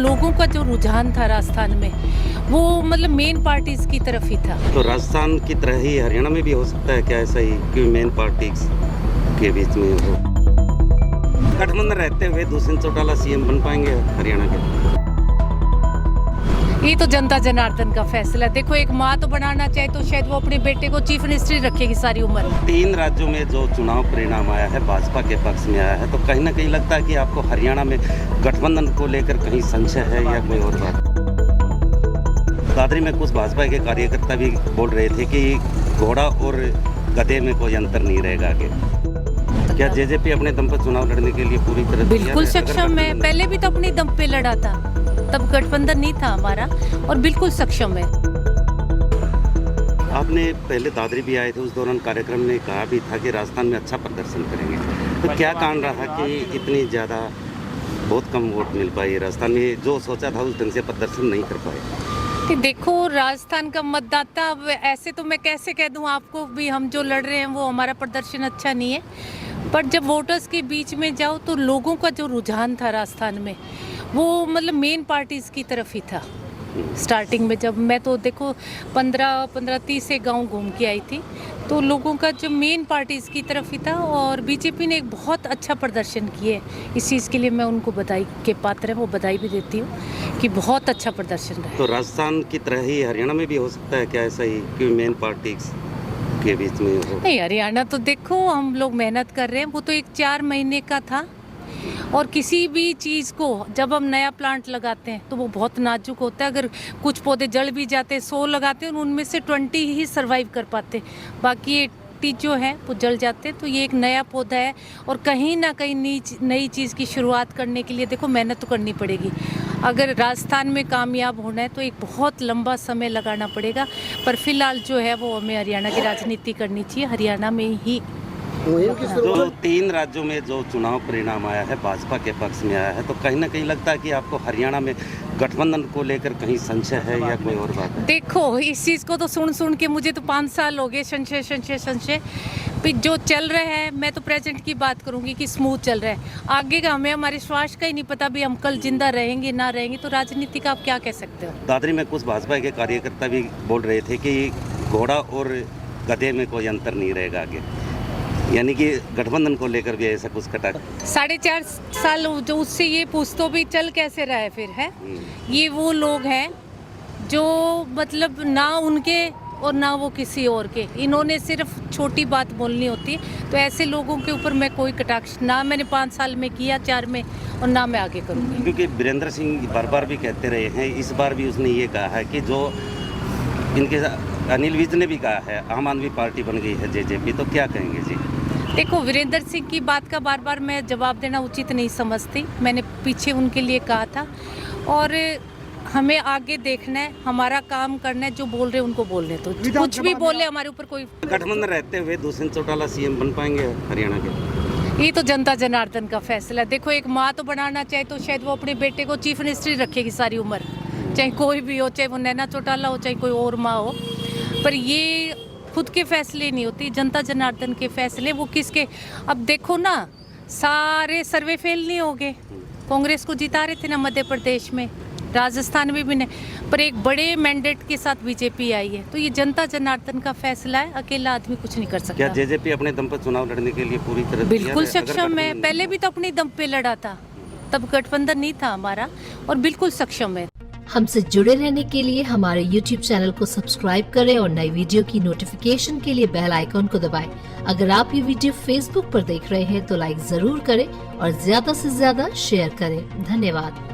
लोगों का जो रुझान था राजस्थान में वो मतलब मेन पार्टीज की तरफ ही था। तो राजस्थान की तरह ही हरियाणा में भी हो सकता है क्या ऐसा ही कि मेन पार्टीज के बीच में हो गठबंधन रहते हुए दुष्यंत चौटाला सीएम बन पाएंगे हरियाणा के? ये तो जनता जनार्दन का फैसला। देखो, एक माँ तो बनाना चाहे तो शायद वो अपने बेटे को चीफ मिनिस्ट्री रखेगी सारी उम्र। 3 राज्यों में जो चुनाव परिणाम आया है भाजपा के पक्ष में आया है, तो कहीं ना कहीं लगता है कि आपको हरियाणा में गठबंधन को लेकर कहीं संशय है या कोई और बात? दादरी में कुछ भाजपा के कार्यकर्ता भी बोल रहे थे कि घोड़ा और गधे में कोई अंतर नहीं रहेगा आगे। क्या जेजेपी अपने दम पर चुनाव लड़ने के लिए पूरी तरह बिल्कुल सक्षम है। पहले भी तो अपने दम पे लड़ा था, तब गठबंधन नहीं था हमारा, और बिल्कुल सक्षम है। आपने पहले दादरी भी आए थे, उस दौरान कार्यक्रम में कहा भी था कि राजस्थान में अच्छा प्रदर्शन करेंगे, तो क्या कारण रहा कि इतनी ज़्यादा बहुत कम वोट मिल पाई राजस्थान में? जो सोचा था उस ढंग से प्रदर्शन नहीं कर पाए। देखो, राजस्थान का मतदाता, अब ऐसे तो मैं कैसे कह दूं आपको भी हम जो लड़ रहे हैं वो हमारा प्रदर्शन अच्छा नहीं है, पर जब वोटर्स के बीच में जाओ तो लोगों का जो रुझान था राजस्थान में वो मतलब मेन पार्टीज की तरफ ही था। स्टार्टिंग में जब मैं तो देखो 15-30 से गांव घूम के आई थी, तो लोगों का जो मेन पार्टीज की तरफ ही था, और बीजेपी ने एक बहुत अच्छा प्रदर्शन किया है। इस चीज़ के लिए मैं उनको बधाई के पात्र है, वो बधाई भी देती हूँ कि बहुत अच्छा प्रदर्शन रहा। तो राजस्थान की तरह ही हरियाणा में भी हो सकता है क्या ऐसा ही कि मेन पार्टीज के बीच में हो? नहीं, हरियाणा तो देखो हम लोग मेहनत कर रहे हैं, वो तो एक 4 महीने का था, और किसी भी चीज़ को जब हम नया प्लांट लगाते हैं तो वो बहुत नाजुक होता है। अगर कुछ पौधे जल भी जाते हैं, 100 लगाते हैं, उनमें से 20 ही सर्वाइव कर पाते, बाकी 80 जो है वो जल जाते हैं। तो ये एक नया पौधा है, और कहीं ना कहीं नई चीज़ की शुरुआत करने के लिए देखो मेहनत तो करनी पड़ेगी। अगर राजस्थान में कामयाब होना है तो एक बहुत लंबा समय लगाना पड़ेगा, पर फिलहाल जो है वो हमें हरियाणा की राजनीति करनी चाहिए, हरियाणा में ही। जो 3 राज्यों में जो चुनाव परिणाम आया है भाजपा के पक्ष में आया है, तो कहीं ना कहीं लगता है कि आपको हरियाणा में गठबंधन को लेकर कहीं संशय है या कोई और बात है? देखो, इस चीज़ को तो सुन के मुझे तो 5 साल हो गए संशय जो चल रहा है। मैं तो प्रेजेंट की बात करूंगी कि स्मूथ चल रहा है। आगे का हमें हमारे स्वास्थ्य का ही नहीं पता भी हम कल जिंदा रहेंगे ना रहेंगे, तो राजनीति का आप क्या कह सकते हो? दादरी में कुछ भाजपा के कार्यकर्ता भी बोल रहे थे कि घोड़ा और गधे में कोई अंतर नहीं रहेगा आगे, यानी कि गठबंधन को लेकर भी ऐसा कुछ कटा। 4.5 साल जो उससे ये पूछ तो भी चल कैसे रहा है फिर है। ये वो लोग हैं जो मतलब ना उनके और ना वो किसी और के, इन्होंने सिर्फ छोटी बात बोलनी होती है, तो ऐसे लोगों के ऊपर मैं कोई कटाक्ष ना मैंने 5 साल में किया, 4 में, और ना मैं आगे करूँगी। क्योंकि वीरेंद्र सिंह बार बार भी कहते रहे हैं, इस बार भी उसने ये कहा है कि जो इनके अनिल विज ने भी कहा है आम आदमी पार्टी बन गई है जेजेपी, तो क्या कहेंगे जी? देखो, वीरेंद्र सिंह की बात का बार बार मैं जवाब देना उचित नहीं समझती। मैंने पीछे उनके लिए कहा था, और हमें आगे देखना है, हमारा काम करना है, जो बोल रहे हैं उनको बोलने तो कुछ भी बोले, हमारे ऊपर कोई। गठबंधन रहते हुए दुष्यंत चौटाला सीएम बन पाएंगे हरियाणा के? ये तो जनता जनार्दन का फैसला है। देखो, एक माँ तो बनाना चाहे तो शायद वो अपने बेटे को चीफ मिनिस्ट्री रखेगी सारी उम्र, चाहे कोई भी हो, चाहे वो नैना चौटाला हो, चाहे कोई और माँ हो, पर ये खुद के फैसले नहीं होती, जनता जनार्दन के फैसले। वो किसके, अब देखो ना, सारे सर्वे फेल नहीं हो गए। कांग्रेस को जिता रहे थे ना मध्य प्रदेश में, राजस्थान में भी नहीं, पर एक बड़े मैंडेट के साथ बीजेपी आई है, तो ये जनता जनार्दन का फैसला है, अकेला आदमी कुछ नहीं कर सकता। क्या जेजेपी अपने दम पर चुनाव लड़ने के लिए पूरी तरह बिल्कुल सक्षम है। पहले भी तो अपने दम पे लड़ा था, तब गठबंधन नहीं था हमारा, और बिल्कुल सक्षम है। हमसे जुड़े रहने के लिए हमारे YouTube चैनल को सब्सक्राइब करें और नई वीडियो की नोटिफिकेशन के लिए बेल आइकॉन को दबाएं। अगर आप ये वीडियो Facebook पर देख रहे हैं तो लाइक जरूर करें और ज्यादा से ज्यादा शेयर करें। धन्यवाद।